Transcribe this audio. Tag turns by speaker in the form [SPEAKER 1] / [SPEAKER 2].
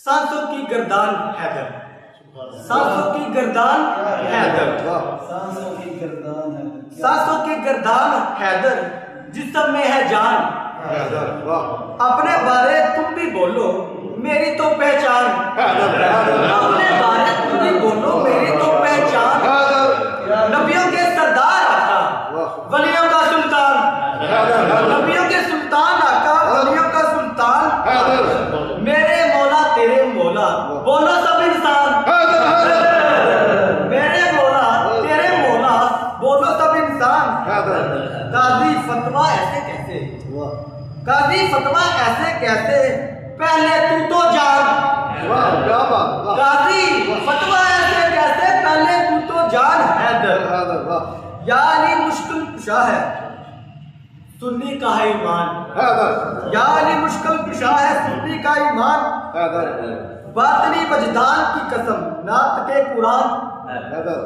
[SPEAKER 1] सांसों की गर्दान हैदर, सांसों की गर्दान हैदर,
[SPEAKER 2] सांसों की गर्दान है,
[SPEAKER 1] सांसों की गर्दान हैदर, जिस्म में है जान
[SPEAKER 3] हैदर, वाह
[SPEAKER 1] अपने बारे तुम भी बोलो मेरी तो पहचान, अपने बारे तुम भी बोलो मेरी तो पहचान, नबियों के सरदार आका वलियों का सुल्तान, नबियों के सुल्तान आका वलियों का सुल्तान, मेरे मौला तेरे मौला बोलो सब इंसान, मेरे मौला तेरे मौला बोलो सब इंसान। काजी फतवा ऐसे कैसे, काजी फतवा ऐसे कैसे पहले तू तो जान,
[SPEAKER 3] क्या बात, वाह
[SPEAKER 1] काजी फतवा ऐसे कैसे पहले तू तो जान हैदर,
[SPEAKER 3] हैदर, वाह
[SPEAKER 1] यानी मुश्किल कुशा है सुन्नी का है ईमान,
[SPEAKER 3] हैदर,
[SPEAKER 1] यानी मुश्किल कुशा है सुन्नी का ईमान,
[SPEAKER 3] हैदर,
[SPEAKER 1] बातनी वजदान की कसम नात के कुरान,
[SPEAKER 3] हैदर,